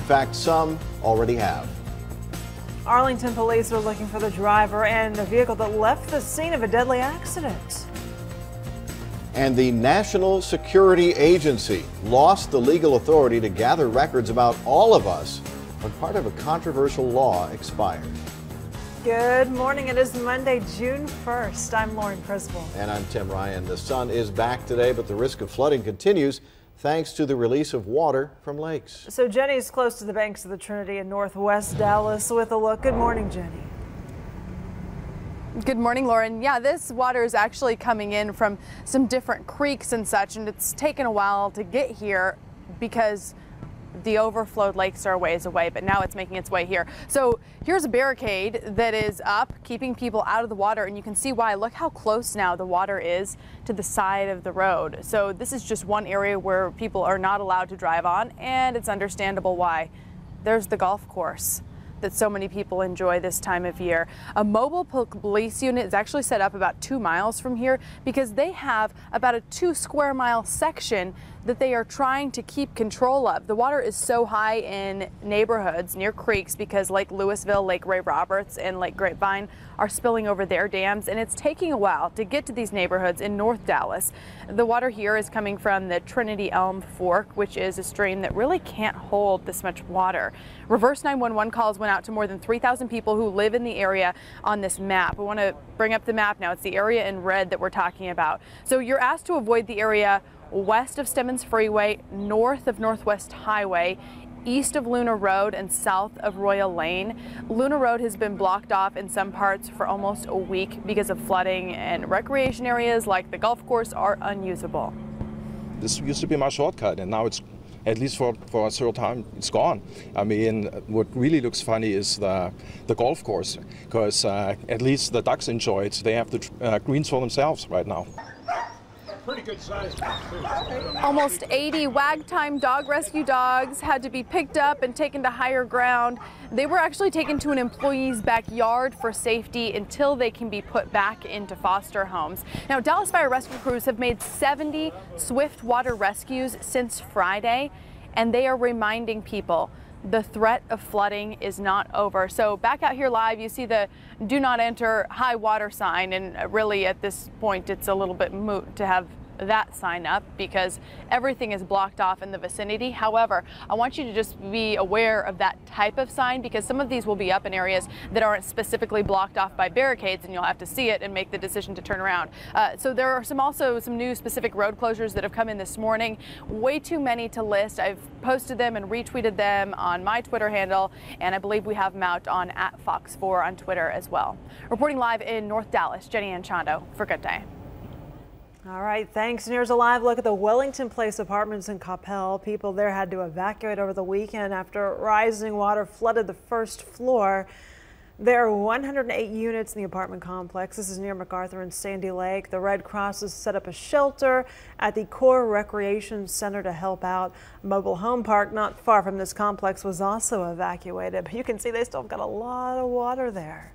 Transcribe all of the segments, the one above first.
fact, some already have. Arlington police are looking for the driver and the vehicle that left the scene of a deadly accident. And the National Security Agency lost the legal authority to gather records about all of us when part of a controversial law expired. Good morning. It is Monday, June 1st. I'm Lauren Criswell. And I'm Tim Ryan. The sun is back today, but the risk of flooding continues thanks to the release of water from lakes. So Jenny's close to the banks of the Trinity in northwest Dallas with a look. Good morning, Jenny. Good morning, Lauren. Yeah, this water is actually coming in from some different creeks and such, and it's taken a while to get here because the overflowed lakes are a ways away, but now it's making its way here. So here's a barricade that is up, keeping people out of the water, and you can see why. Look how close now the water is to the side of the road. So this is just one area where people are not allowed to drive on, and it's understandable why. There's the golf course that so many people enjoy this time of year. A mobile police unit is actually set up about 2 miles from here because they have about a 2 square mile section that they are trying to keep control of. The water is so high in neighborhoods near creeks because Lake Louisville, Lake Ray Roberts, and Lake Grapevine are spilling over their dams, and it's taking a while to get to these neighborhoods in North Dallas. The water here is coming from the Trinity Elm Fork, which is a stream that really can't hold this much water. Reverse 911 calls went out to more than 3,000 people who live in the area on this map. We want to bring up the map now. It's the area in red that we're talking about. So you're asked to avoid the area west of Stemmons Freeway, north of Northwest Highway, east of Luna Road, and south of Royal Lane. Luna Road has been blocked off in some parts for almost a week because of flooding, and recreation areas like the golf course are unusable. This used to be my shortcut, and now it's, at least for a certain time, it's gone. I mean, what really looks funny is the golf course, because at least the ducks enjoy it. They have the greens for themselves right now. Pretty good size. Almost 80 wag-time dog rescue dogs had to be picked up and taken to higher ground. They were actually taken to an employee's backyard for safety until they can be put back into foster homes. Now, Dallas Fire Rescue crews have made 70 swift water rescues since Friday, and they are reminding people the threat of flooding is not over. So back out here live, you see the do not enter high water sign, and really at this point it's a little bit moot to have that sign up because everything is blocked off in the vicinity. However, I want you to just be aware of that type of sign because some of these will be up in areas that aren't specifically blocked off by barricades, and you'll have to see it and make the decision to turn around. So there are also some new specific road closures that have come in this morning. Way too many to list. I've posted them and retweeted them on my Twitter handle, and I believe we have them out on @Fox4 on Twitter as well. Reporting live in North Dallas, Jenny Anchondo for Good Day. All right, thanks. And here's a live look at the Wellington Place apartments in Coppell. People there had to evacuate over the weekend after rising water flooded the first floor. There are 108 units in the apartment complex. This is near MacArthur and Sandy Lake. The Red Cross has set up a shelter at the Core Recreation Center to help out. A mobile home park not far from this complex was also evacuated. But you can see they still got a lot of water there.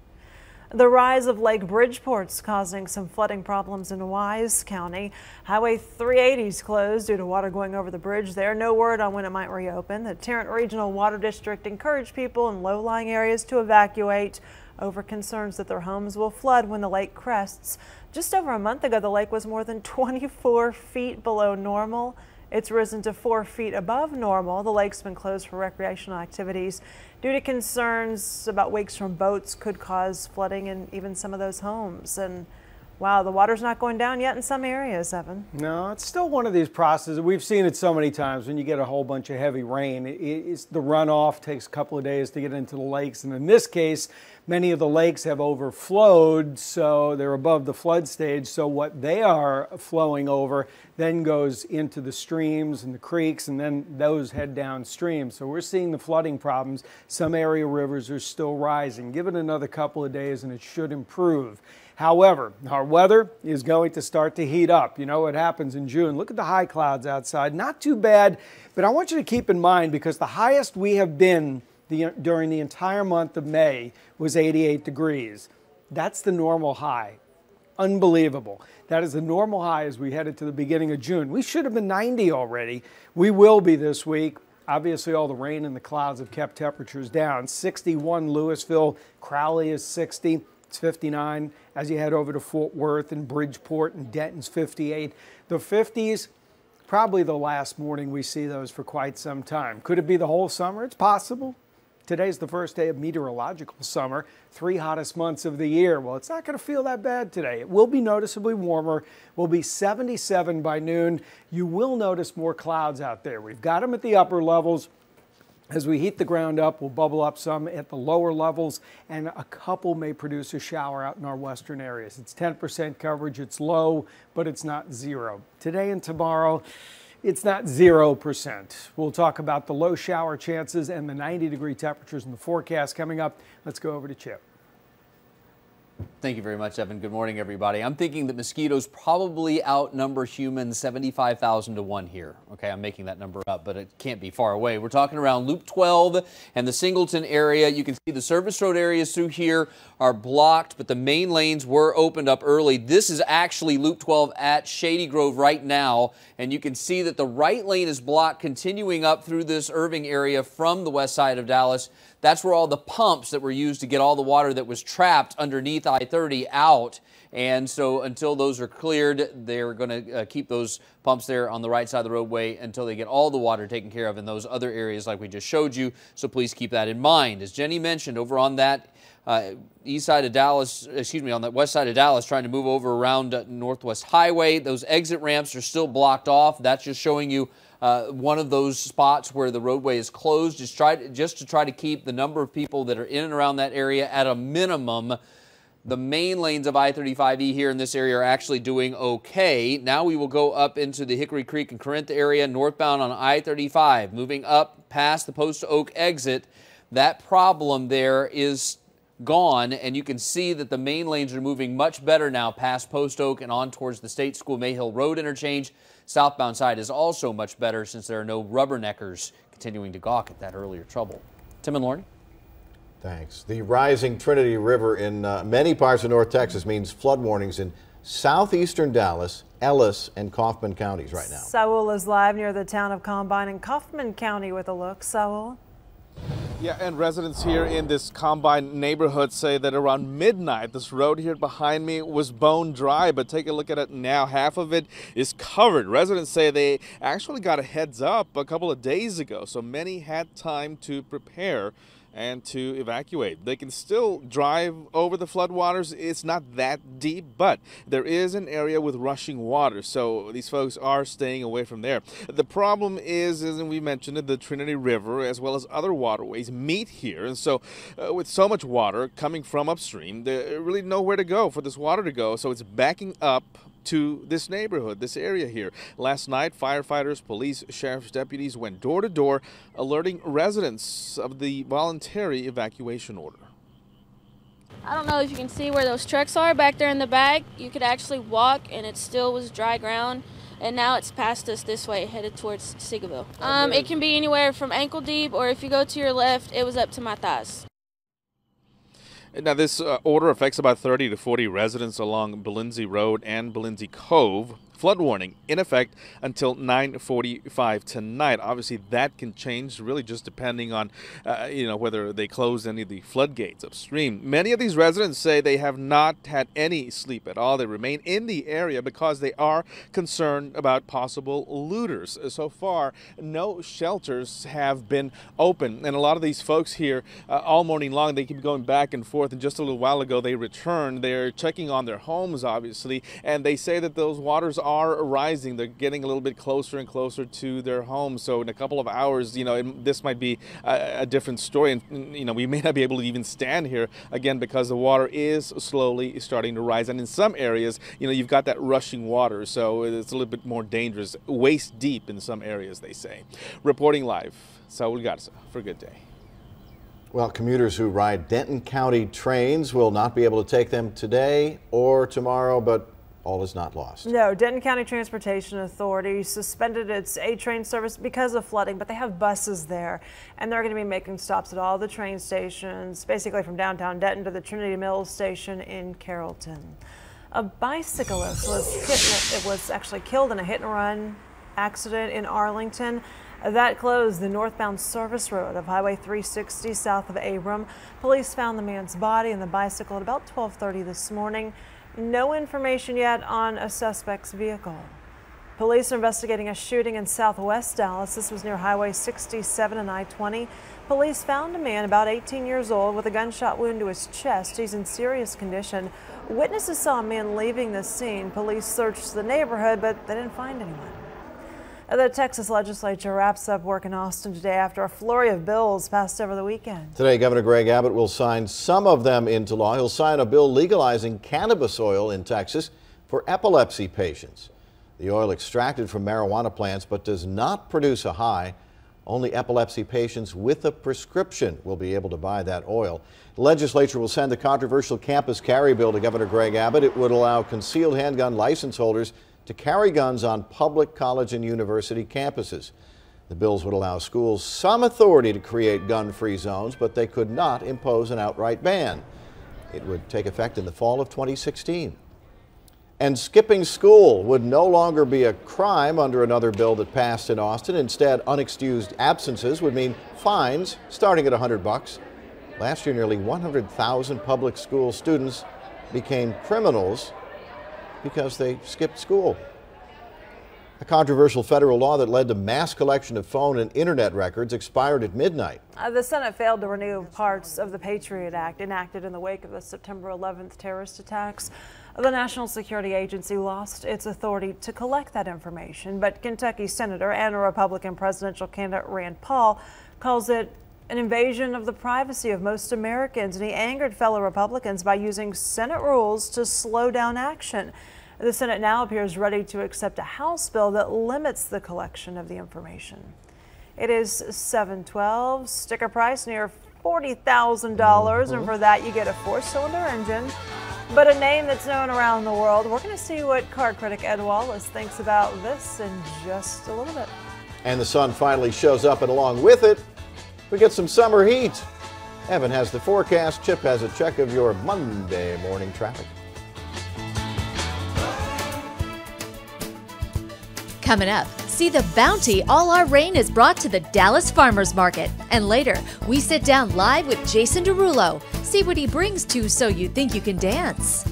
The rise of Lake Bridgeport's causing some flooding problems in Wise County. Highway 380 is closed due to water going over the bridge there. No word on when it might reopen. The Tarrant Regional Water District encouraged people in low-lying areas to evacuate over concerns that their homes will flood when the lake crests. Just over a month ago, the lake was more than 24 feet below normal. It's risen to 4 feet above normal. The lake's been closed for recreational activities due to concerns about wakes from boats could cause flooding in even some of those homes. And wow, the water's not going down yet in some areas, Evan. No, it's still one of these processes. We've seen it so many times when you get a whole bunch of heavy rain. The runoff takes a couple of days to get into the lakes. And in this case, many of the lakes have overflowed, so they're above the flood stage. So what they are flowing over then goes into the streams and the creeks, and then those head downstream. So we're seeing the flooding problems. Some area rivers are still rising. Give it another couple of days and it should improve. However, our weather is going to start to heat up. You know what happens in June. Look at the high clouds outside. Not too bad, but I want you to keep in mind because the highest we have been during the entire month of May was 88 degrees. That's the normal high. Unbelievable. That is the normal high as we headed to the beginning of June. We should have been 90 already. We will be this week. Obviously, all the rain and the clouds have kept temperatures down. 61 Louisville, Crowley is 60. It's 59 as you head over to Fort Worth and Bridgeport, and Denton's 58. The 50s, probably the last morning we see those for quite some time. Could it be the whole summer? It's possible. Today's the first day of meteorological summer, 3 hottest months of the year. Well, it's not going to feel that bad today. It will be noticeably warmer. We'll be 77 by noon. You will notice more clouds out there. We've got them at the upper levels. As we heat the ground up, we'll bubble up some at the lower levels, and a couple may produce a shower out in our western areas. It's 10% coverage. It's low, but it's not zero. Today and tomorrow, it's not 0%. We'll talk about the low shower chances and the 90-degree temperatures in the forecast coming up. Let's go over to Chip. Thank you very much, Evan. Good morning, everybody. I'm thinking that mosquitoes probably outnumber humans 75,000 to 1 here. Okay, I'm making that number up, but it can't be far away. We're talking around Loop 12 and the Singleton area. You can see the service road areas through here are blocked, but the main lanes were opened up early. This is actually Loop 12 at Shady Grove right now, and you can see that the right lane is blocked continuing up through this Irving area from the west side of Dallas. That's where all the pumps that were used to get all the water that was trapped underneath I-30 out. And so until those are cleared, they're going to keep those pumps there on the right side of the roadway until they get all the water taken care of in those other areas like we just showed you. So please keep that in mind. As Jenny mentioned, over on that east side of Dallas, on the west side of Dallas, trying to move over around Northwest Highway, those exit ramps are still blocked off. That's just showing you one of those spots where the roadway is closed, just to try to keep the number of people that are in and around that area at a minimum. The main lanes of I-35E here in this area are actually doing okay. Now we will go up into the Hickory Creek and Corinth area, northbound on I-35, moving up past the Post Oak exit. That problem there is gone, and you can see that the main lanes are moving much better now past Post Oak and on towards the State School Mayhill Road interchange. Southbound side is also much better since there are no rubberneckers continuing to gawk at that earlier trouble. Tim and Lauren? Thanks. The rising Trinity River in many parts of North Texas means flood warnings in southeastern Dallas, Ellis, and Kaufman counties right now. Saul is live near the town of Combine in Kaufman County with a look. Saul? Yeah, and residents here in this Combine neighborhood say that around midnight, this road here behind me was bone dry, but take a look at it now. Half of it is covered. Residents say they actually got a heads up a couple of days ago, so many had time to prepare and to evacuate. They can still drive over the floodwaters. It's not that deep, but there is an area with rushing water, so these folks are staying away from there. The problem is, as we mentioned it, the Trinity River as well as other waterways meet here, and so with so much water coming from upstream, there's really nowhere to go for this water to go, so it's backing up to this neighborhood, this area here. Last night, firefighters, police, sheriff's deputies went door to door, alerting residents of the voluntary evacuation order. I don't know if you can see where those trucks are back there in the back. You could actually walk and it still was dry ground, and now it's past us this way, headed towards Seagoville. It can be anywhere from ankle deep, or if you go to your left, it was up to my thighs. Now, this order affects about 30 to 40 residents along Belindsey Road and Belindsey Cove. Flood warning in effect until 9:45 tonight. Obviously, that can change really just depending on, whether they close any of the floodgates upstream. Many of these residents say they have not had any sleep at all. They remain in the area because they are concerned about possible looters. So far, no shelters have been open, and a lot of these folks here all morning long, they keep going back and forth, and just a little while ago they returned. They're checking on their homes, obviously, and they say that those waters are rising. They're getting a little bit closer and closer to their homes. So in a couple of hours, this might be a different story. And, we may not be able to even stand here again because the water is slowly starting to rise. And in some areas, you've got that rushing water. So it's a little bit more dangerous, waist deep in some areas, they say. Reporting live, Saul Garza for Good Day. Well, commuters who ride Denton County trains will not be able to take them today or tomorrow, but all is not lost. No, Denton County Transportation Authority suspended its A-train service because of flooding, but they have buses there, and they're going to be making stops at all the train stations, basically from downtown Denton to the Trinity Mills station in Carrollton. A bicyclist was actually killed in a hit-and-run accident in Arlington. That closed the northbound service road of Highway 360 south of Abram. Police found the man's body and the bicycle at about 12:30 this morning. No information yet on a suspect's vehicle. Police are investigating a shooting in southwest Dallas. This was near Highway 67 and I-20. Police found a man about 18 years old with a gunshot wound to his chest. He's in serious condition. Witnesses saw a man leaving the scene. Police searched the neighborhood, but they didn't find anyone. The Texas legislature wraps up work in Austin today after a flurry of bills passed over the weekend. Today, Governor Greg Abbott will sign some of them into law. He'll sign a bill legalizing cannabis oil in Texas for epilepsy patients. The oil extracted from marijuana plants but does not produce a high. Only epilepsy patients with a prescription will be able to buy that oil. The legislature will send the controversial campus carry bill to Governor Greg Abbott. It would allow concealed handgun license holders to carry guns on public college and university campuses. The bills would allow schools some authority to create gun-free zones, but they could not impose an outright ban. It would take effect in the fall of 2016. And skipping school would no longer be a crime under another bill that passed in Austin. Instead, unexcused absences would mean fines starting at $100. Last year, nearly 100,000 public school students became criminals because they skipped school. A controversial federal law that led to mass collection of phone and internet records expired at midnight. The Senate failed to renew parts of the Patriot Act enacted in the wake of the September 11th terrorist attacks. The National Security Agency lost its authority to collect that information, but Kentucky Senator and Republican presidential candidate Rand Paul calls it an invasion of the privacy of most Americans, and he angered fellow Republicans by using Senate rules to slow down action. The Senate now appears ready to accept a House bill that limits the collection of the information. It is 7/12, sticker price near $40,000, and for that you get a 4-cylinder engine, but a name that's known around the world. We're going to see what car critic Ed Wallace thinks about this in just a little bit. And the sun finally shows up, and along with it, we get some summer heat. Evan has the forecast. Chip has a check of your Monday morning traffic. Coming up, see the bounty all our rain has brought to the Dallas Farmers Market. And later, we sit down live with Jason Derulo. See what he brings to So You Think You Can Dance.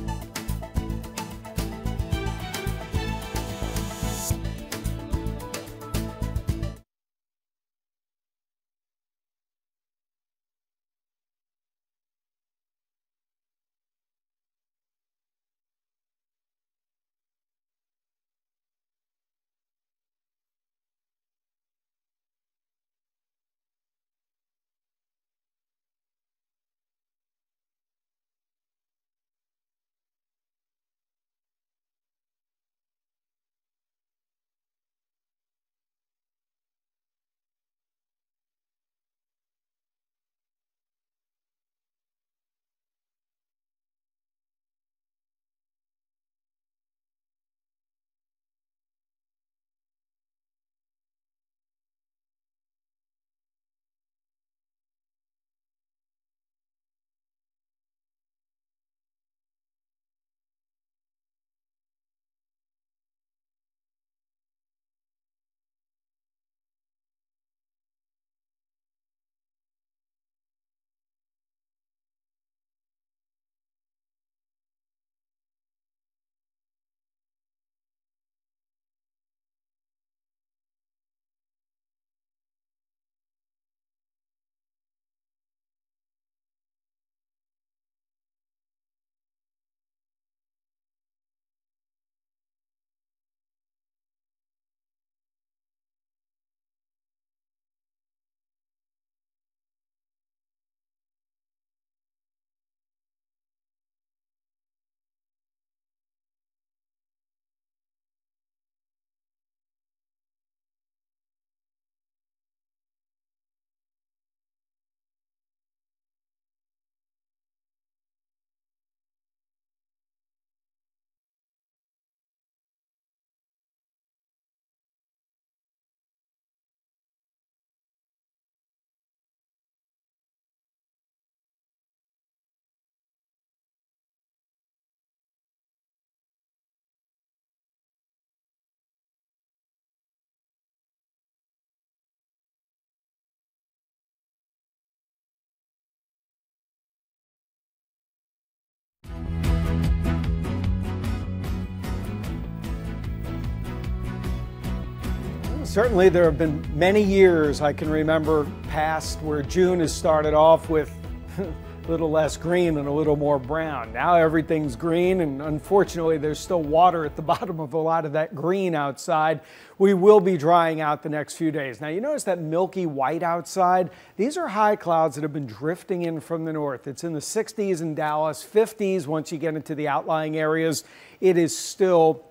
Certainly there have been many years I can remember past where June has started off with a little less green and a little more brown. Now everything's green, and unfortunately there's still water at the bottom of a lot of that green outside. We will be drying out the next few days. Now you notice that milky white outside? These are high clouds that have been drifting in from the north. It's in the 60s in Dallas, 50s once you get into the outlying areas. It is still,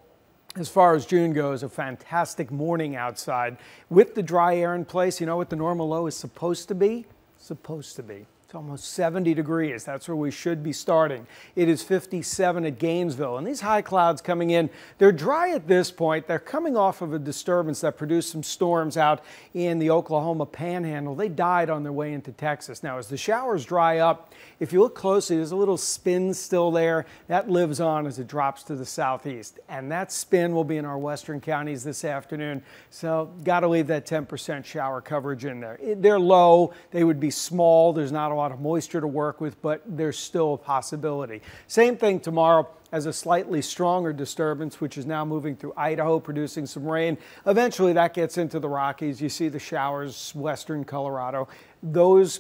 as far as June goes, a fantastic morning outside. With the dry air in place, you know what the normal low is supposed to be? Supposed to be. It's almost 70 degrees. That's where we should be starting. It is 57 at Gainesville. And these high clouds coming in, they're dry at this point. They're coming off of a disturbance that produced some storms out in the Oklahoma Panhandle. They died on their way into Texas. Now, as the showers dry up, if you look closely, there's a little spin still there. That lives on as it drops to the southeast. And that spin will be in our western counties this afternoon. So, got to leave that 10% shower coverage in there. They're low. They would be small. There's not a lot of moisture to work with, but there's still a possibility. Same thing tomorrow as a slightly stronger disturbance, which is now moving through Idaho, producing some rain. Eventually that gets into the Rockies. You see the showers, western Colorado. Those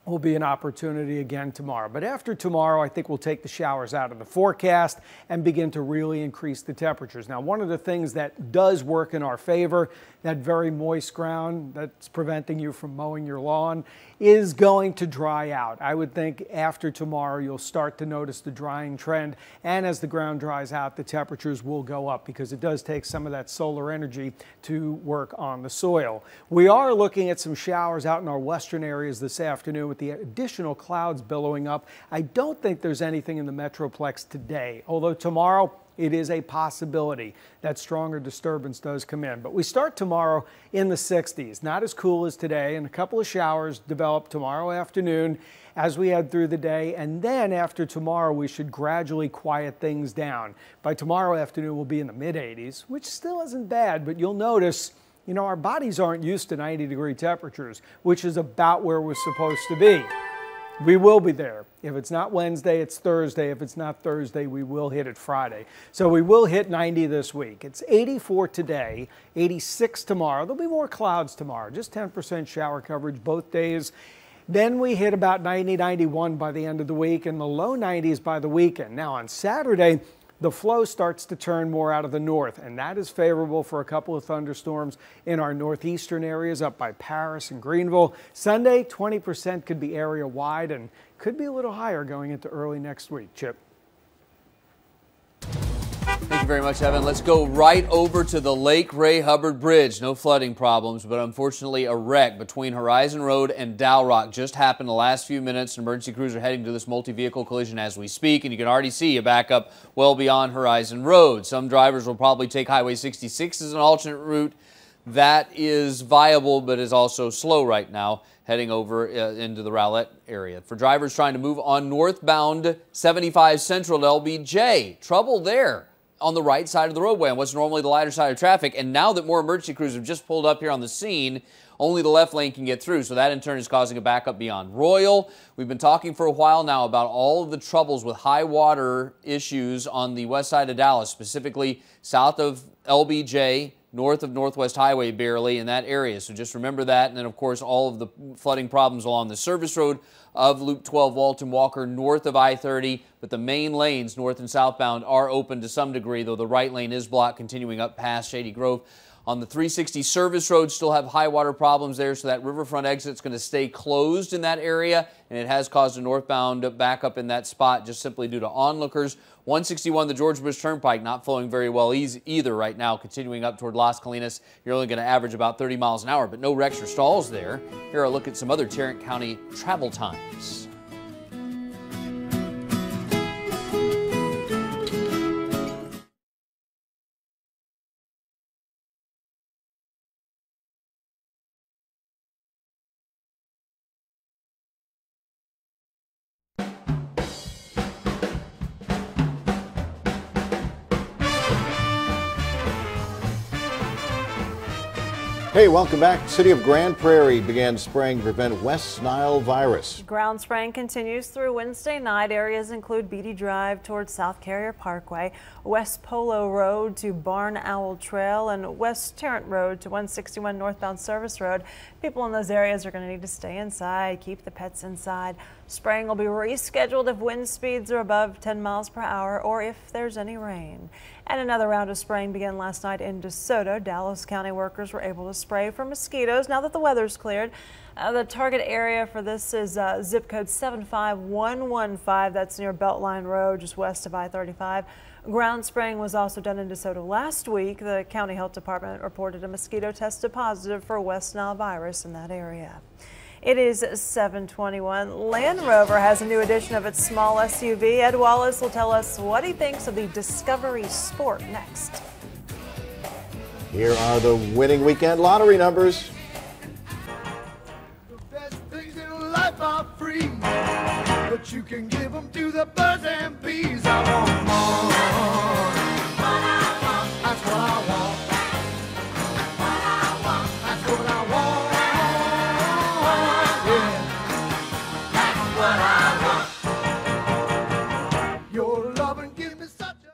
will be an opportunity again tomorrow. But after tomorrow, I think we'll take the showers out of the forecast and begin to really increase the temperatures. Now, one of the things that does work in our favor, that very moist ground that's preventing you from mowing your lawn, is going to dry out. I would think after tomorrow, you'll start to notice the drying trend. And as the ground dries out, the temperatures will go up because it does take some of that solar energy to work on the soil. We are looking at some showers out in our western areas this afternoon with the additional clouds billowing up. I don't think there's anything in the Metroplex today, although tomorrow it is a possibility that stronger disturbance does come in. But we start tomorrow in the 60s, not as cool as today, and a couple of showers develop tomorrow afternoon as we head through the day. And then after tomorrow, we should gradually quiet things down. By tomorrow afternoon, we'll be in the mid-80s, which still isn't bad, but you'll notice, you know, our bodies aren't used to 90-degree temperatures, which is about where we're supposed to be. We will be there. If it's not Wednesday, it's Thursday. If it's not Thursday, we will hit it Friday. So we will hit 90 this week. It's 84 today, 86 tomorrow. There'll be more clouds tomorrow, just 10% shower coverage both days. Then we hit about 90, 91 by the end of the week, and the low 90s by the weekend. Now on Saturday, the flow starts to turn more out of the north, and that is favorable for a couple of thunderstorms in our northeastern areas up by Paris and Greenville. Sunday, 20% could be area-wide and could be a little higher going into early next week. Chip. Thank you very much, Evan. Let's go right over to the Lake Ray Hubbard Bridge. No flooding problems, but unfortunately a wreck between Horizon Road and Dow Rock just happened the last few minutes. Emergency crews are heading to this multi-vehicle collision as we speak, and you can already see a backup well beyond Horizon Road. Some drivers will probably take Highway 66 as an alternate route. That is viable, but is also slow right now, heading over into the Rowlett area. For drivers trying to move on northbound 75 Central to LBJ, trouble there on the right side of the roadway on what's normally the lighter side of traffic. And now that more emergency crews have just pulled up here on the scene, only the left lane can get through. So that in turn is causing a backup beyond Royal. We've been talking for a while now about all of the troubles with high water issues on the west side of Dallas, specifically south of LBJ, north of Northwest Highway barely in that area. So just remember that. And then, of course, all of the flooding problems along the service road of Loop 12 Walton Walker north of I-30. But the main lanes north and southbound are open to some degree, though the right lane is blocked continuing up past Shady Grove. On the 360 service road, still have high water problems there, so that riverfront exit is going to stay closed in that area, and it has caused a northbound backup in that spot just simply due to onlookers. 161, the George Bush Turnpike, not flowing very well either right now, continuing up toward Las Colinas. You're only going to average about 30 miles an hour, but no wrecks or stalls there. Here a look at some other Tarrant County travel times. Hey, welcome back. City of Grand Prairie began spraying to prevent West Nile virus. Ground spraying continues through Wednesday night. Areas include Beatty Drive towards South Carrier Parkway, West Polo Road to Barn Owl Trail, and West Tarrant Road to 161 northbound Service Road. People in those areas are going to need to stay inside, keep the pets inside. Spraying will be rescheduled if wind speeds are above 10 miles per hour or if there's any rain. And another round of spraying began last night in DeSoto. Dallas County workers were able to spray for mosquitoes now that the weather's cleared. The target area for this is zip code 75115. That's near Beltline Road, just west of I-35. Ground spraying was also done in DeSoto last week. The county health department reported a mosquito tested positive for West Nile virus in that area. It is 7:21. Land Rover has a new edition of its small SUV. Ed Wallace will tell us what he thinks of the Discovery Sport next. Here are the winning weekend lottery numbers. The best things in life are free, but you can give them to the birds and bees. I want more. That's what I want. That's what I want. Your loving gives me such a...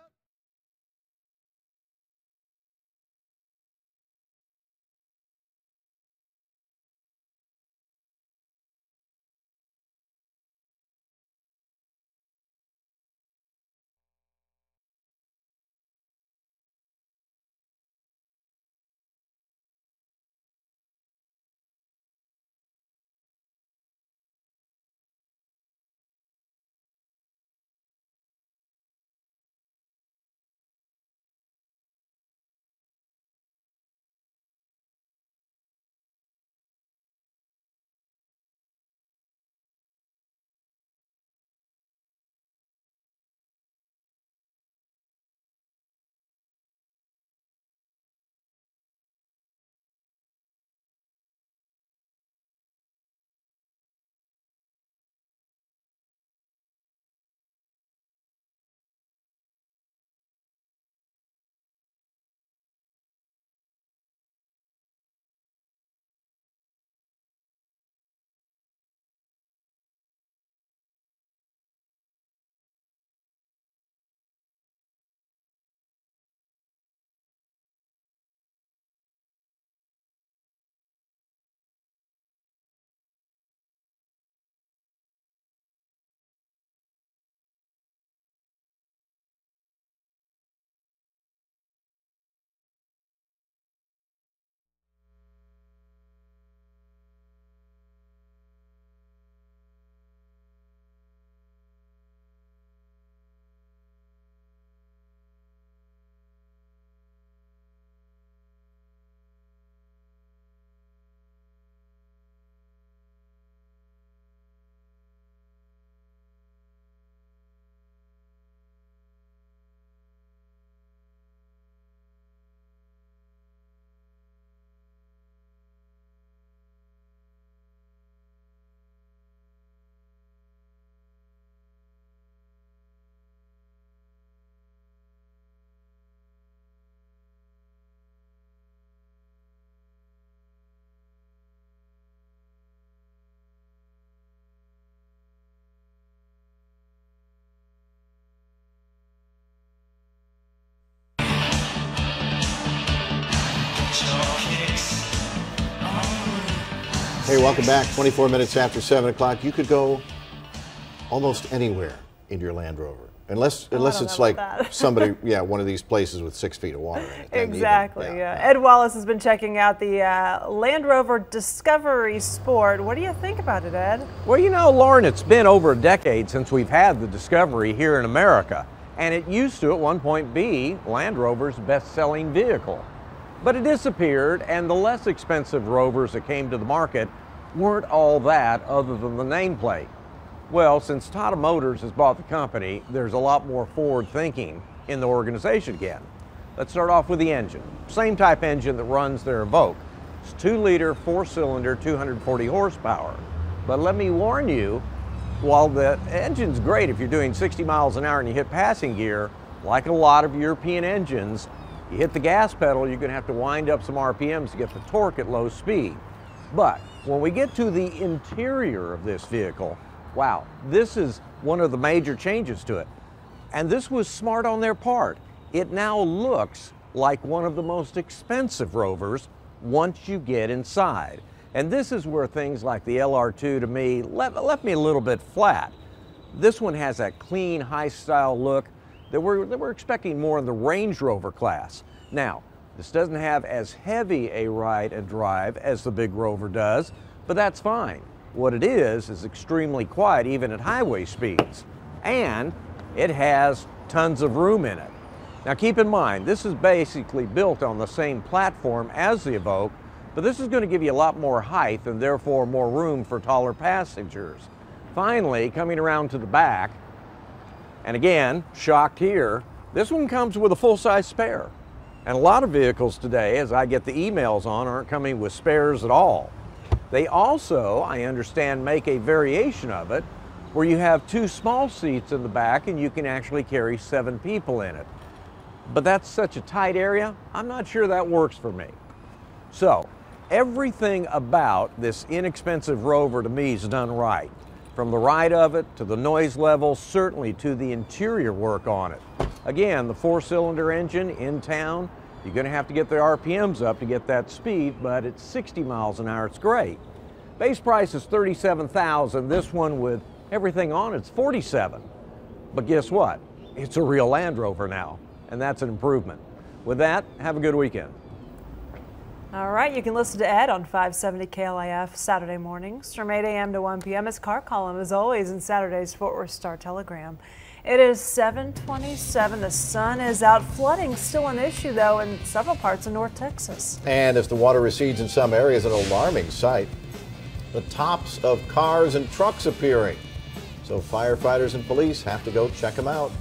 Hey, welcome back. 24 minutes after 7 o'clock. You could go almost anywhere in your Land Rover. Unless it's like somebody, one of these places with 6 feet of water in it. Exactly, yeah. Ed Wallace has been checking out the Land Rover Discovery Sport. What do you think about it, Ed? Well, you know, Lauren, it's been over a decade since we've had the Discovery here in America. And it used to, at one point, be Land Rover's best-selling vehicle. But it disappeared, and the less expensive Rovers that came to the market weren't all that other than the nameplate. Well, since Tata Motors has bought the company, there's a lot more forward thinking in the organization again. Let's start off with the engine. Same type engine that runs their Evoque. It's 2-liter, 4-cylinder, 240 horsepower. But let me warn you, while the engine's great if you're doing 60 miles an hour and you hit passing gear, like a lot of European engines, You hit the gas pedal, you're going to have to wind up some RPMs to get the torque at low speed. But when we get to the interior of this vehicle, wow, this is one of the major changes to it. And this was smart on their part. It now looks like one of the most expensive Rovers once you get inside. And this is where things like the LR2 to me left me a little bit flat. This one has that clean, high-style look that we're expecting more in the Range Rover class. Now, this doesn't have as heavy a ride and drive as the big Rover does, but that's fine. What it is extremely quiet even at highway speeds. And it has tons of room in it. Now keep in mind, this is basically built on the same platform as the Evoque, but this is going to give you a lot more height and therefore more room for taller passengers. Finally, coming around to the back, and again, shocked here, this one comes with a full-size spare. And a lot of vehicles today, as I get the emails on, aren't coming with spares at all. They also, I understand, make a variation of it where you have 2 small seats in the back and you can actually carry 7 people in it. But that's such a tight area, I'm not sure that works for me. So, everything about this inexpensive Rover to me is done right. From the ride of it, to the noise level, certainly to the interior work on it. Again, the 4-cylinder engine in town, you're going to have to get the RPMs up to get that speed, but at 60 miles an hour, it's great. Base price is $37,000. This one with everything on it's $47,000. But guess what? It's a real Land Rover now, and that's an improvement. With that, have a good weekend. All right, you can listen to Ed on 570 KLIF Saturday mornings from 8 a.m. to 1 p.m. His car column, as always, in Saturday's Fort Worth Star-Telegram. It is 7:27. The sun is out. Flooding still an issue, though, in several parts of North Texas. And as the water recedes in some areas, an alarming sight. The tops of cars and trucks appearing. So firefighters and police have to go check them out.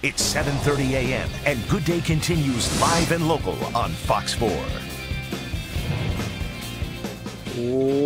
It's 7:30 a.m. and Good Day continues live and local on Fox 4.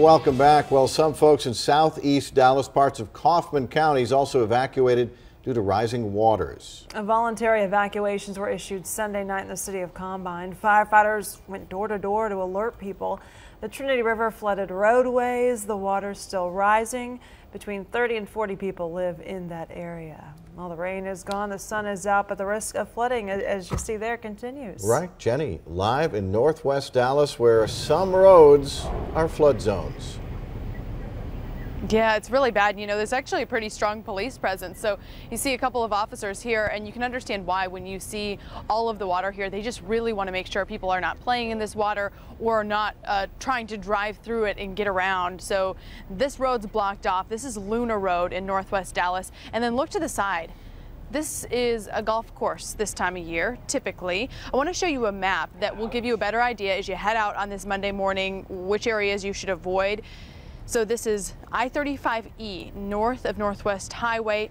Welcome back. Well, some folks in southeast Dallas, parts of Kaufman counties also evacuated due to rising waters. Voluntary evacuations were issued Sunday night in the city of Combine. Firefighters went door to door to alert people. The Trinity River flooded roadways. The water's still rising. Between 30 and 40 people live in that area. Well, the rain is gone, the sun is out, but the risk of flooding, as you see there, continues. Right, Jenny, live in northwest Dallas, where some roads are flood zones. Yeah, it's really bad. You know, there's actually a pretty strong police presence. So you see a couple of officers here, and you can understand why when you see all of the water here. They just really want to make sure people are not playing in this water or not trying to drive through it and get around. So this road's blocked off. This is Luna Road in northwest Dallas. And then look to the side. This is a golf course this time of year, typically. I want to show you a map that will give you a better idea as you head out on this Monday morning, which areas you should avoid. So this is I-35E, north of Northwest Highway,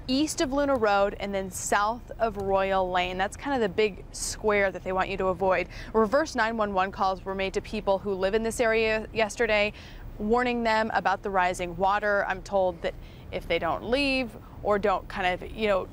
east of Luna Road, and then south of Royal Lane. That's kind of the big square that they want you to avoid. Reverse 911 calls were made to people who live in this area yesterday, warning them about the rising water. I'm told that if they don't leave or don't kind of, you know,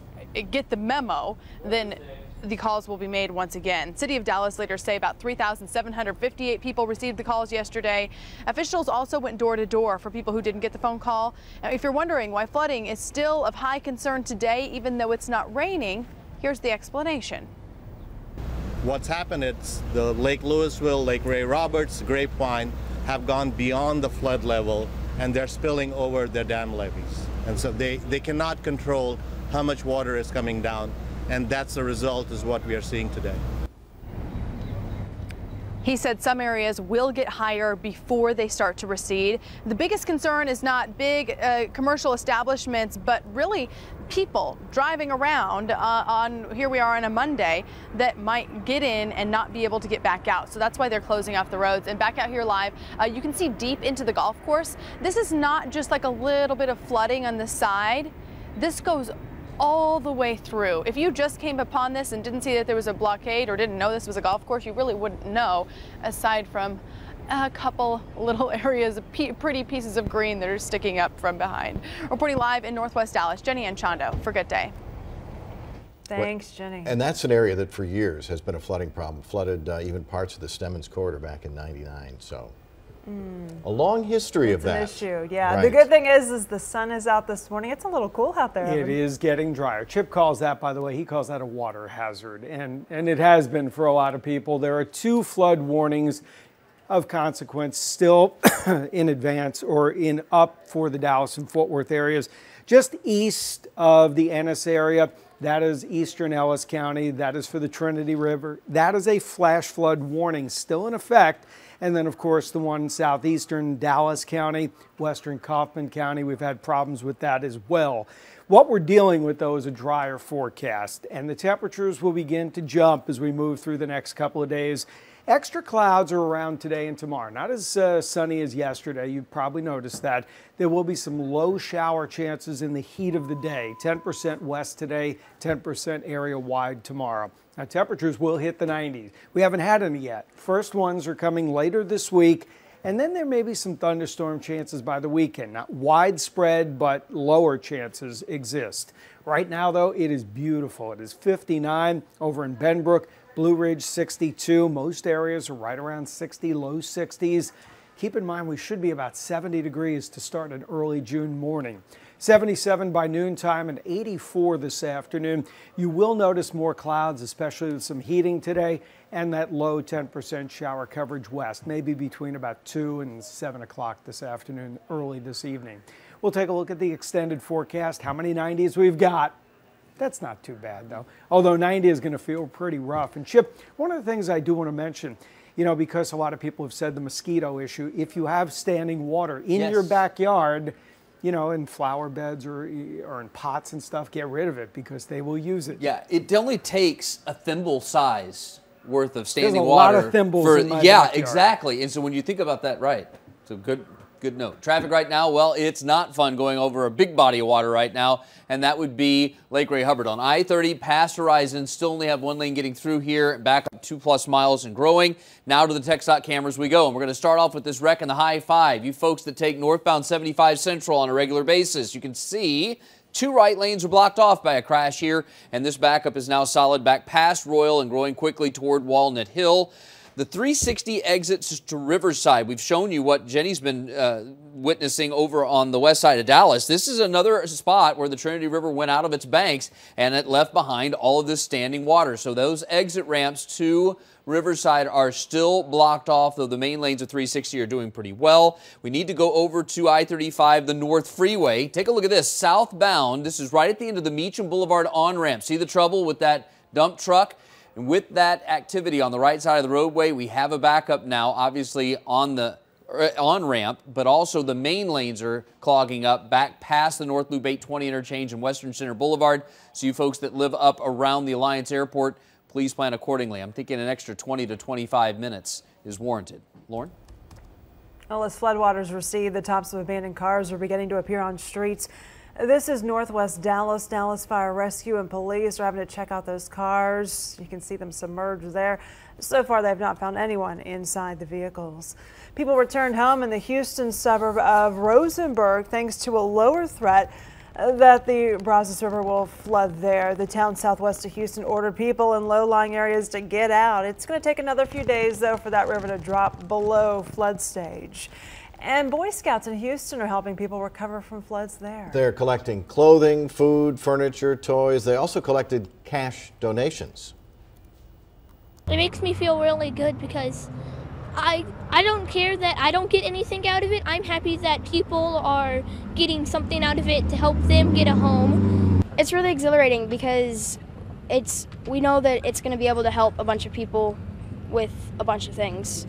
get the memo, then the calls will be made once again. City of Dallas leaders say about 3,758 people received the calls yesterday. Officials also went door to door for people who didn't get the phone call. Now, if you're wondering why flooding is still of high concern today, even though it's not raining, here's the explanation. What's happened is the Lake Louisville, Lake Ray Roberts, Grapevine have gone beyond the flood level, and they're spilling over their dam levees. And so they cannot control how much water is coming down. And that's the result is what we are seeing today. He said some areas will get higher before they start to recede. The biggest concern is not big commercial establishments, but really people driving around here we are on a Monday that might get in and not be able to get back out. So that's why they're closing off the roads. And back out here live, you can see deep into the golf course. This is not just like a little bit of flooding on the side. This goes all the way through. If you just came upon this and didn't see that there was a blockade or didn't know this was a golf course, you really wouldn't know, aside from a couple little areas of pretty pieces of green that are sticking up from behind. Reporting live in northwest Dallas, Jenny Anchondo for Good Day. Thanks, Jenny. And that's an area that for years has been a flooding problem, flooded even parts of the Stemmons corridor back in '99. So a long history of that. It's an issue, yeah. Right. The good thing is the sun is out this morning. It's a little cool out there. It is getting drier. Chip calls that, by the way, he calls that a water hazard. And it has been for a lot of people. There are 2 flood warnings of consequence still in advance or up for the Dallas and Fort Worth areas. Just east of the Ennis area, that is eastern Ellis County. That is for the Trinity River. That is a flash flood warning still in effect. And then, of course, the one in southeastern Dallas County, western Kaufman County, we've had problems with that as well. What we're dealing with, though, is a drier forecast, and the temperatures will begin to jump as we move through the next couple of days. Extra clouds are around today and tomorrow. Not as sunny as yesterday. You've probably noticed that. There will be some low shower chances in the heat of the day. 10% west today, 10% area-wide tomorrow. Now, temperatures will hit the 90s. We haven't had any yet. First ones are coming later this week, and then there may be some thunderstorm chances by the weekend. Not widespread, but lower chances exist. Right now, though, it is beautiful. It is 59 over in Benbrook. Blue Ridge 62. Most areas are right around 60, low 60s. Keep in mind we should be about 70 degrees to start an early June morning. 77 by noontime and 84 this afternoon. You will notice more clouds, especially with some heating today, and that low 10% shower coverage west, maybe between about 2 and 7 o'clock this afternoon, early this evening. We'll take a look at the extended forecast, how many 90s we've got. That's not too bad, though, although 90 is going to feel pretty rough. And Chip, one of the things I do want to mention, you know, because a lot of people have said the mosquito issue, if you have standing water in your backyard, you know, in flower beds or in pots and stuff, get rid of it because they will use it. Yeah, it only takes a thimble size worth of standing water. water. There's a lot of thimbles in my backyard. backyard. Exactly. And so when you think about that, right, so good note. Traffic right now, well, it's not fun going over a big body of water right now, and that would be Lake Ray Hubbard on I-30 past Horizon. Still only have one lane getting through here, back up 2+ miles and growing. Now to the TxDOT cameras we go, and we're going to start off with this wreck in the high 5. You folks that take northbound 75 Central on a regular basis, you can see 2 right lanes are blocked off by a crash here, and this backup is now solid back past Royal and growing quickly toward Walnut Hill. The 360 exits to Riverside. We've shown you what Jenny's been witnessing over on the west side of Dallas. This is another spot where the Trinity River went out of its banks and it left behind all of this standing water. So those exit ramps to Riverside are still blocked off, though the main lanes of 360 are doing pretty well. We need to go over to I-35, the North Freeway. Take a look at this. Southbound, this is right at the end of the Meacham Boulevard on-ramp. See the trouble with that dump truck? And with that activity on the right side of the roadway, we have a backup now, obviously on the on-ramp, but also the main lanes are clogging up back past the North Loop 820 interchange and Western Center Boulevard. So you folks that live up around the Alliance Airport, please plan accordingly. I'm thinking an extra 20 to 25 minutes is warranted. Lauren? Well, as floodwaters recede, the tops of abandoned cars are beginning to appear on streets. This is northwest Dallas. Dallas Fire Rescue and police are having to check out those cars. You can see them submerged there. So far, they have not found anyone inside the vehicles. People returned home in the Houston suburb of Rosenberg thanks to a lower threat that the Brazos River will flood there. The town southwest of Houston ordered people in low-lying areas to get out. It's going to take another few days, though, for that river to drop below flood stage. And Boy Scouts in Houston are helping people recover from floods there. They're collecting clothing, food, furniture, toys. They also collected cash donations. It makes me feel really good because I don't care that I don't get anything out of it. I'm happy that people are getting something out of it to help them get a home. It's really exhilarating because we know that it's going to be able to help a bunch of people with a bunch of things.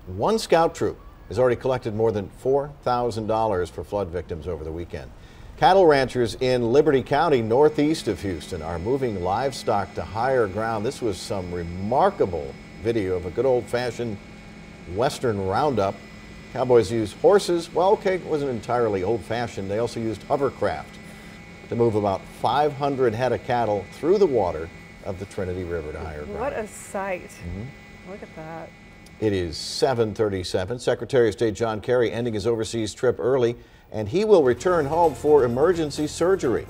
One scout troop has already collected more than $4,000 for flood victims over the weekend. Cattle ranchers in Liberty County, northeast of Houston, are moving livestock to higher ground. This was some remarkable video of a good old-fashioned Western roundup. Cowboys used horses. Well, okay, it wasn't entirely old-fashioned. They also used hovercraft to move about 500 head of cattle through the water of the Trinity River to higher ground. What a sight. Look at that. It is 7:37. Secretary of State John Kerry ending his overseas trip early, and he will return home for emergency surgery.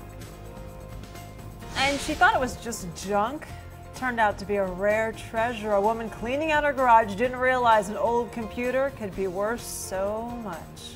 And she thought it was just junk. Turned out to be a rare treasure. A woman cleaning out her garage didn't realize an old computer could be worth so much.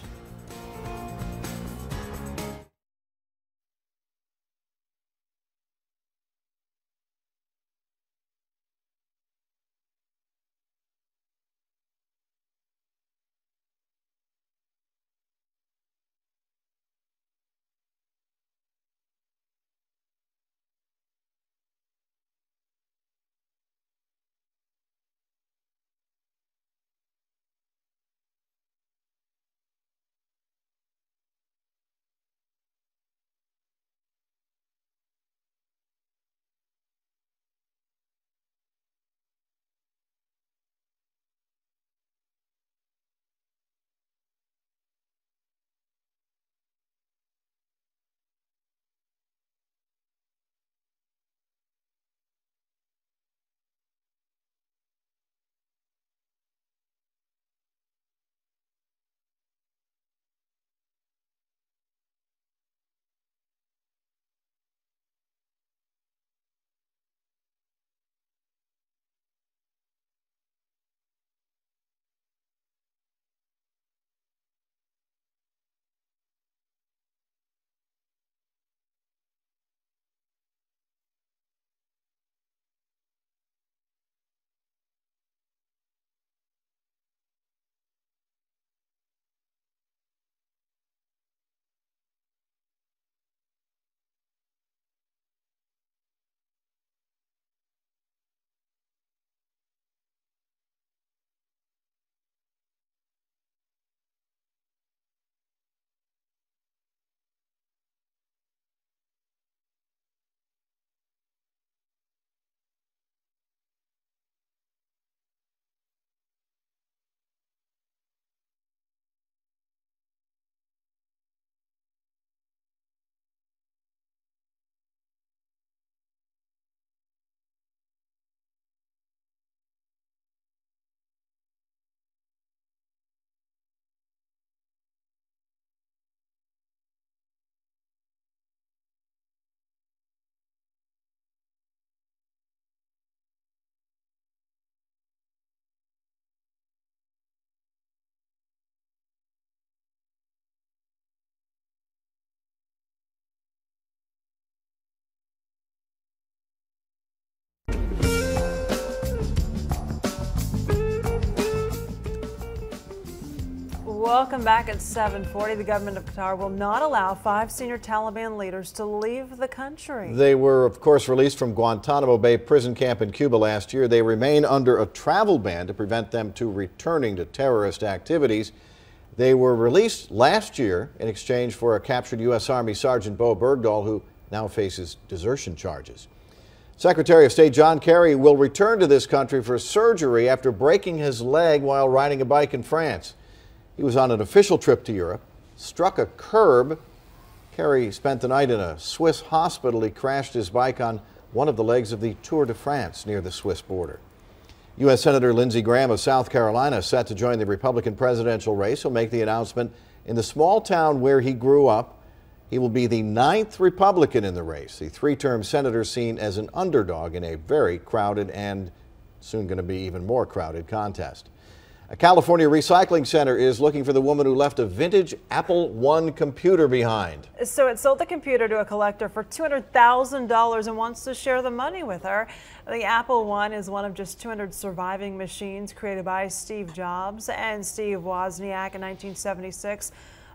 Welcome back at 7:40. The government of Qatar will not allow 5 senior Taliban leaders to leave the country. They were, of course, released from Guantanamo Bay prison camp in Cuba last year. They remain under a travel ban to prevent them to returning to terrorist activities. They were released last year in exchange for a captured U.S. Army Sergeant Bo Bergdahl, who now faces desertion charges. Secretary of State John Kerry will return to this country for surgery after breaking his leg while riding a bike in France. He was on an official trip to Europe, struck a curb. Kerry spent the night in a Swiss hospital. He crashed his bike on one of the legs of the Tour de France near the Swiss border. U.S. Senator Lindsey Graham of South Carolina is set to join the Republican presidential race. He'll make the announcement in the small town where he grew up. He will be the 9th Republican in the race. The 3-term senator seen as an underdog in a very crowded and soon going to be even more crowded contest. A California recycling center is looking for the woman who left a vintage Apple I computer behind. So it sold the computer to a collector for $200,000 and wants to share the money with her. The Apple I is one of just 200 surviving machines created by Steve Jobs and Steve Wozniak in 1976.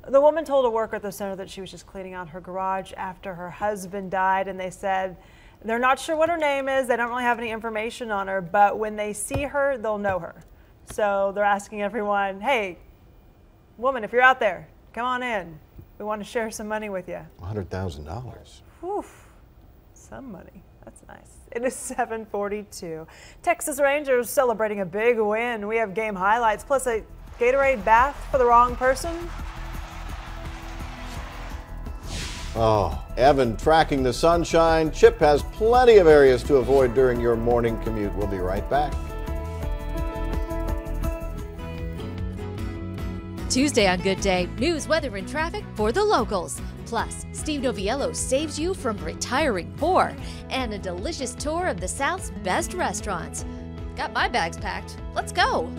The woman told a worker at the center that she was just cleaning out her garage after her husband died, and they said they're not sure what her name is. They don't really have any information on her, but when they see her, they'll know her. So they're asking everyone, hey, woman, if you're out there, come on in. We want to share some money with you. $100,000. Whew, some money. That's nice. It is 7:42. Texas Rangers celebrating a big win. We have game highlights, plus a Gatorade bath for the wrong person. Oh, Evan tracking the sunshine. Chip has plenty of areas to avoid during your morning commute. We'll be right back. Tuesday on Good Day, news, weather, and traffic for the locals. Plus, Steve Noviello saves you from retiring poor, and a delicious tour of the South's best restaurants. Got my bags packed. Let's go.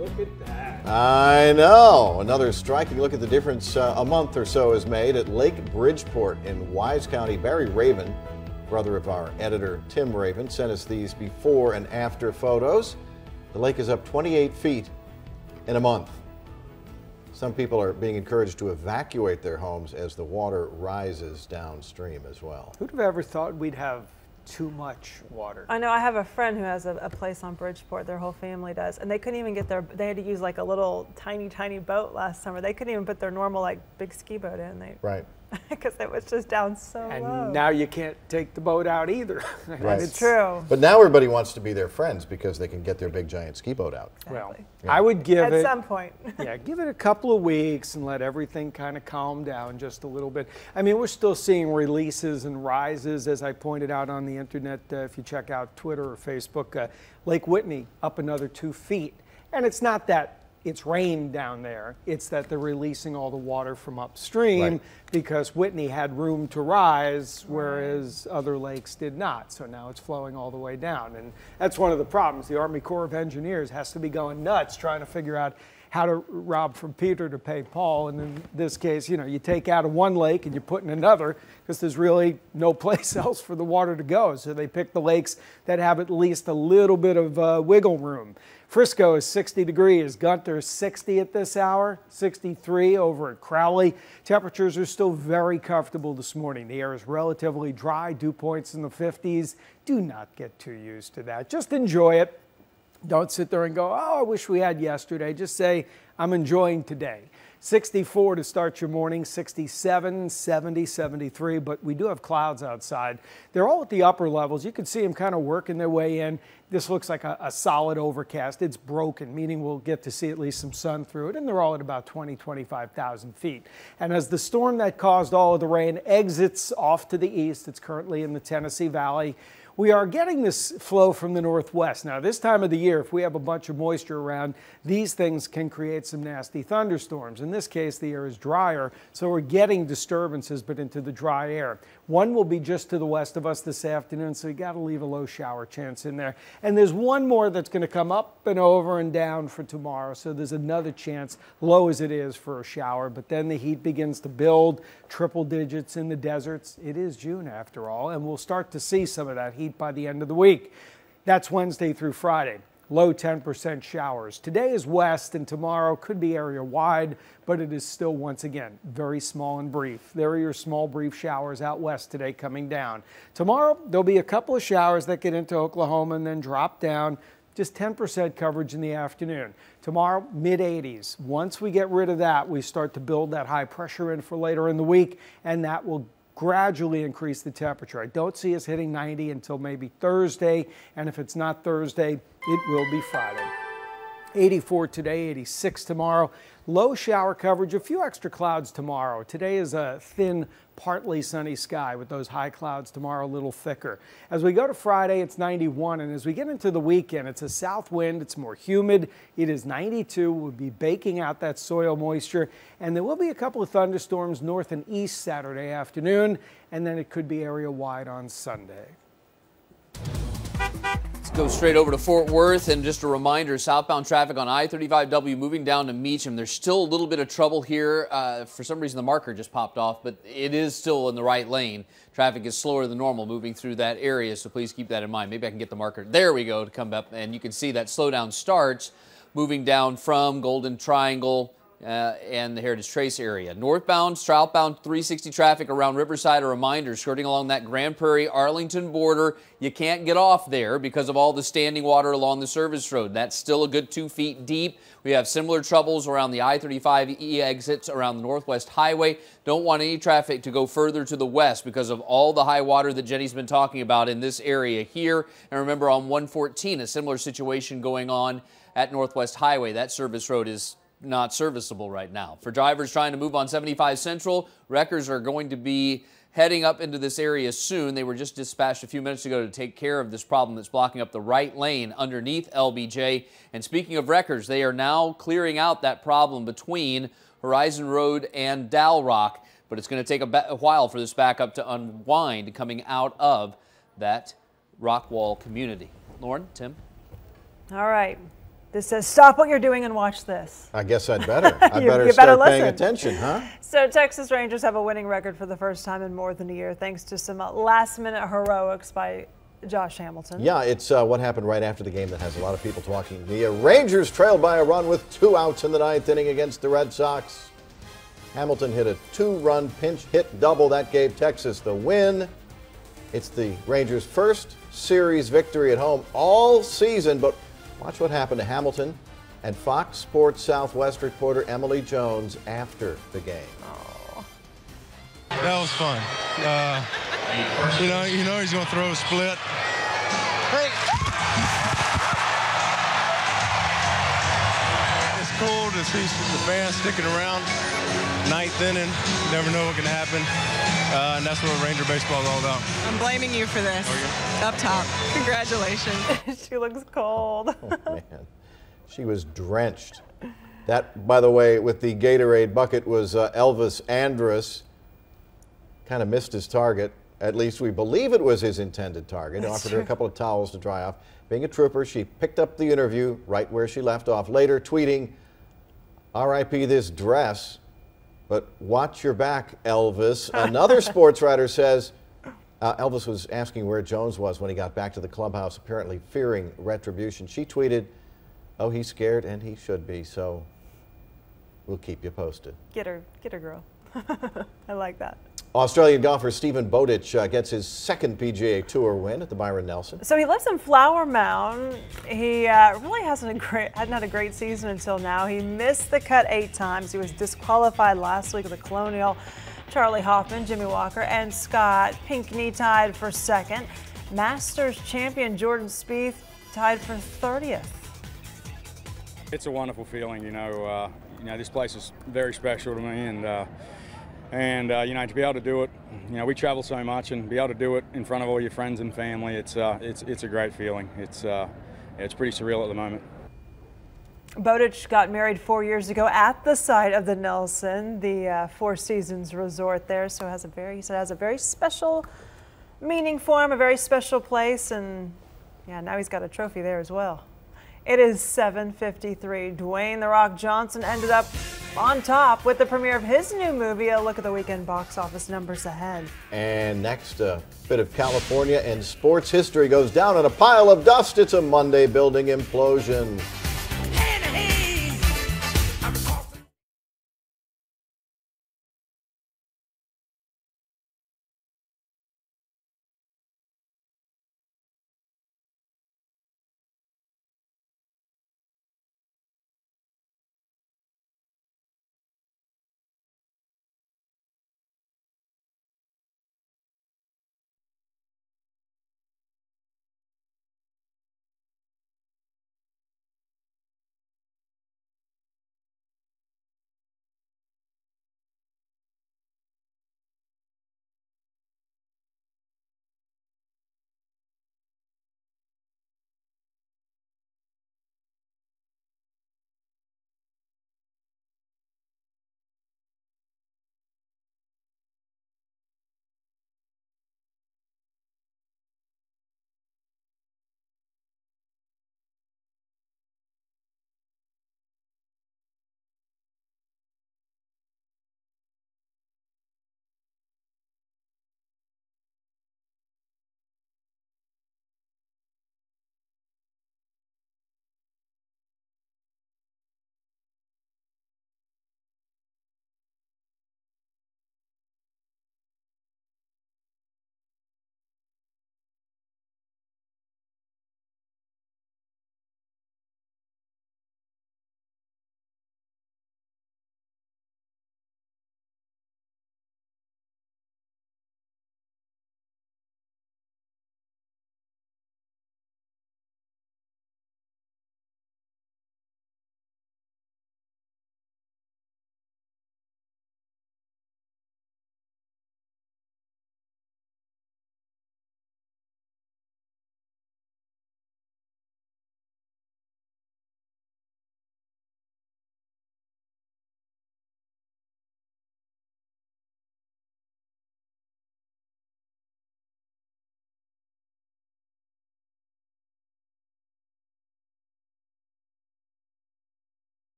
Look at that. I know. Another striking look at the difference a month or so is made at Lake Bridgeport in Wise County. Barry Raven, brother of our editor Tim Raven, sent us these before and after photos. The lake is up 28 feet in a month. Some people are being encouraged to evacuate their homes as the water rises downstream as well. Who'd have ever thought we'd have too much water? I know. I have a friend who has a place on Bridgeport. Their whole family does, and they couldn't even get they had to use like a little tiny boat last summer. They couldn't even put their normal like big ski boat in. Right. Because it was just down so and low. Now you can't take the boat out either. Right. It's true. But now everybody wants to be their friends because they can get their big giant ski boat out. Exactly. Well, yeah. I would give at some point. Yeah, give it a couple of weeks and let everything kind of calm down just a little bit. I mean, we're still seeing releases and rises, as I pointed out on the internet. If you check out Twitter or Facebook, Lake Whitney up another 2 feet. And it's not that it's rained down there, it's that they're releasing all the water from upstream, right, because Whitney had room to rise, whereas other lakes did not. So now it's flowing all the way down. And that's one of the problems. The Army Corps of Engineers has to be going nuts trying to figure out how to rob from Peter to pay Paul. And in this case, you know, you take out of one lake and you put in another because there's really no place else for the water to go. So they pick the lakes that have at least a little bit of wiggle room. Frisco is 60 degrees. Gunter 60 at this hour, 63 over at Crowley. Temperatures are still very comfortable this morning. The air is relatively dry, dew points in the 50s. Do not get too used to that. Just enjoy it. Don't sit there and go, oh, I wish we had yesterday. Just say, I'm enjoying today. 64 to start your morning, 67, 70, 73, but we do have clouds outside. They're all at the upper levels. You can see them kind of working their way in. This looks like a solid overcast. It's broken, meaning we'll get to see at least some sun through it, and they're all at about 25,000 feet. And as the storm that caused all of the rain exits off to the east, it's currently in the Tennessee Valley, we are getting this flow from the northwest. Now, this time of the year, if we have a bunch of moisture around, these things can create some nasty thunderstorms. In this case, the air is drier, so we're getting disturbances, but into the dry air. One will be just to the west of us this afternoon, so you got to leave a low shower chance in there. And there's one more that's going to come up and over and down for tomorrow, so there's another chance, low as it is, for a shower. But then the heat begins to build, triple digits in the deserts. It is June after all, and we'll start to see some of that heat by the end of the week. That's Wednesday through Friday. Low 10% showers. Today is west, and tomorrow could be area wide, but it is still, once again, very small and brief. There are your small, brief showers out west today coming down. Tomorrow, there'll be a couple of showers that get into Oklahoma and then drop down. Just 10% coverage in the afternoon. Tomorrow, mid-80s. Once we get rid of that, we start to build that high pressure in for later in the week, and that will gradually increase the temperature. I don't see us hitting 90 until maybe Thursday, and if it's not Thursday, it will be Friday. 84 today, 86 tomorrow. Low shower coverage, a few extra clouds tomorrow. Today is a thin, partly sunny sky with those high clouds tomorrow, a little thicker. As we go to Friday, it's 91, and as we get into the weekend, it's a south wind, it's more humid. It is 92, we'll be baking out that soil moisture, and there will be a couple of thunderstorms north and east Saturday afternoon, and then it could be area wide on Sunday. Let's go straight over to Fort Worth, and just a reminder, southbound traffic on I-35W moving down to Meacham. There's still a little bit of trouble here. For some reason the marker just popped off, but it is still in the right lane. Traffic is slower than normal moving through that area, so please keep that in mind. Maybe I can get the marker. There we go, to come up, and you can see that slowdown starts moving down from Golden Triangle and the Heritage Trace area. Northbound, southbound 360 traffic around Riverside, a reminder, skirting along that Grand Prairie-Arlington border. You can't get off there because of all the standing water along the service road. That's still a good 2 feet deep. We have similar troubles around the I-35E exits around the Northwest Highway. Don't want any traffic to go further to the west because of all the high water that Jenny's been talking about in this area here. And remember, on 114, a similar situation going on at Northwest Highway. That service road is not serviceable right now. For drivers trying to move on 75 Central, wreckers are going to be heading up into this area soon. They were just dispatched a few minutes ago to take care of this problem that's blocking up the right lane underneath LBJ. And speaking of wreckers, they are now clearing out that problem between Horizon Road and Dal Rock, but it's going to take a while for this backup to unwind coming out of that Rockwall community. Lauren, Tim? All right. This says, stop what you're doing and watch this. I guess I'd better. I You better better start paying listen. attention, huh? So Texas Rangers have a winning record for the first time in more than a year, thanks to some last-minute heroics by Josh Hamilton. Yeah, it's what happened right after the game that has a lot of people talking. The Rangers trailed by a run with 2 outs in the 9th inning against the Red Sox. Hamilton hit a 2-run pinch hit double that gave Texas the win. It's the Rangers' first series victory at home all season, but watch what happened to Hamilton and Fox Sports Southwest reporter Emily Jones after the game. That was fun. You know he's going to throw a split. Hey! It's cool to see the fans sticking around. 9th inning, never know what can happen. And that's what Ranger baseball is all about. I'm blaming you for this. Up top. Congratulations. She looks cold. Oh, man. She was drenched. That, by the way, with the Gatorade bucket was Elvis Andrus. Kind of missed his target. At least we believe it was his intended target. Offered her a couple of towels to dry off. Being a trooper, she picked up the interview right where she left off. Later, tweeting, "R.I.P. this dress, but watch your back, Elvis." Another sports writer says Elvis was asking where Jones was when he got back to the clubhouse, apparently fearing retribution. She tweeted, "Oh, he's scared, and he should be, so we'll keep you posted." Get her, girl. I like that. Australian golfer Stephen Bowditch gets his second PGA Tour win at the Byron Nelson. So he lives in Flower Mound. He really hadn't had a great season until now. He missed the cut 8 times. He was disqualified last week at the Colonial. Charlie Hoffman, Jimmy Walker, and Scott Pinkney tied for 2nd. Masters champion Jordan Spieth tied for 30th. It's a wonderful feeling, you know, this place is very special to me, and you know, to be able to do it, you know, we travel so much, and be able to do it in front of all your friends and family, it's a great feeling. It's pretty surreal at the moment. Bowditch got married 4 years ago at the site of the Nelson, the Four Seasons resort there. So it has he said it has a very special meaning for him, a very special place, and yeah, now he's got a trophy there as well. It is 7:53. Dwayne "The Rock" Johnson ended up on top with the premiere of his new movie. A look at the weekend box office numbers ahead. And next, a bit of California and sports history goes down in a pile of dust. It's a Monday building implosion.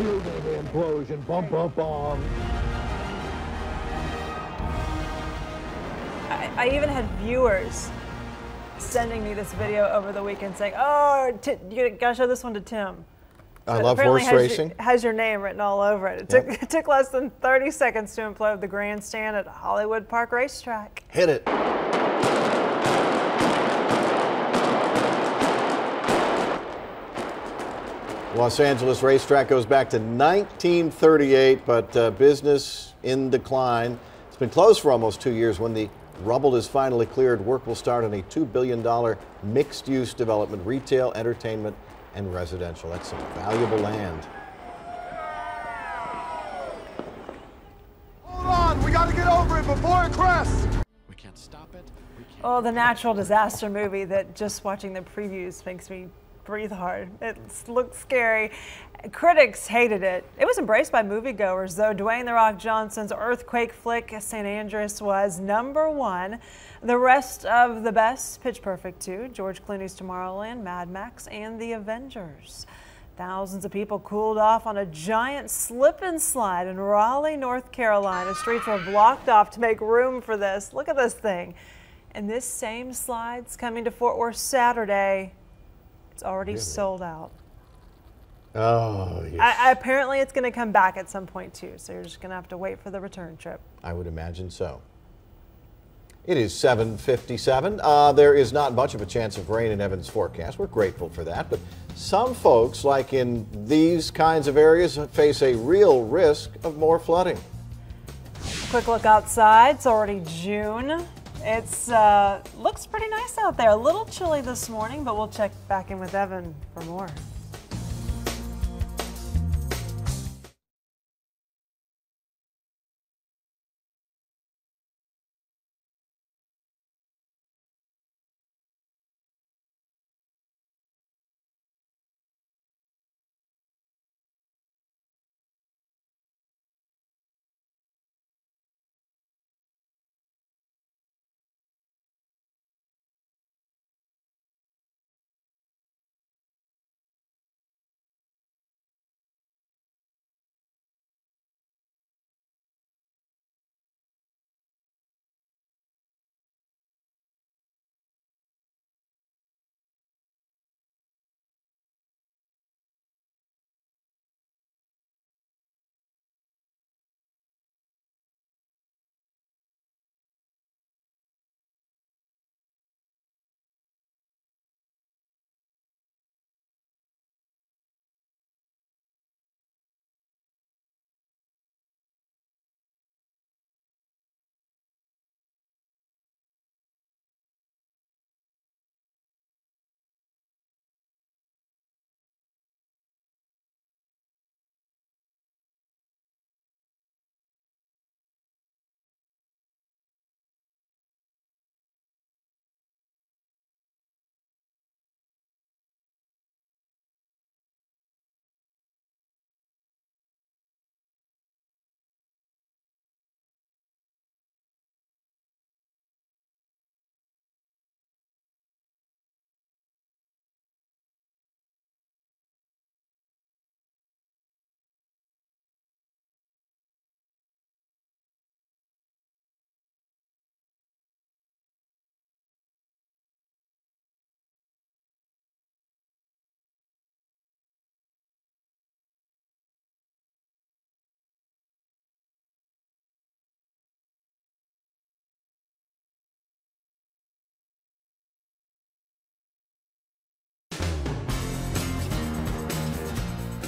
building implosion. Bum, bum, bum. I even had viewers sending me this video over the weekend saying, "Oh, you gotta show this one to Tim." I love horse racing. Has your name written all over it. It took less than 30 seconds to implode the grandstand at Hollywood Park Racetrack. Hit it. Los Angeles racetrack goes back to 1938, but business in decline. It's been closed for almost 2 years. When the rubble is finally cleared, work will start on a $2 billion mixed-use development, retail, entertainment, and residential. That's some valuable land. Hold on, we gotta get over it before it crests. We can't stop it. Oh, the natural disaster movie that just watching the previews makes me breathe hard. It looks scary. Critics hated it. It was embraced by moviegoers, though. Dwayne "The Rock" Johnson's earthquake flick, St. Andreas, was #1. The rest of the best, Pitch Perfect 2, George Clooney's Tomorrowland, Mad Max, and The Avengers. Thousands of people cooled off on a giant slip and slide in Raleigh, North Carolina. Streets were blocked off to make room for this. Look at this thing. And this same slide's coming to Fort Worth Saturday. It's already sold out. Oh, yes. Apparently it's going to come back at some point too, so you're just going to have to wait for the return trip. I would imagine so. It is 7:57. There is not much of a chance of rain in Evan's forecast. We're grateful for that, but some folks, like in these kinds of areas, face a real risk of more flooding. Quick look outside. It's already June. It's looks pretty nice out there. A little chilly this morning, but we'll check back in with Evan for more.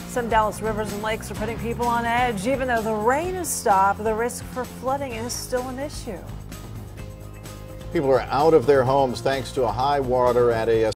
Some Dallas rivers and lakes are putting people on edge. Even though the rain has stopped, the risk for flooding is still an issue. People are out of their homes thanks to a high water at a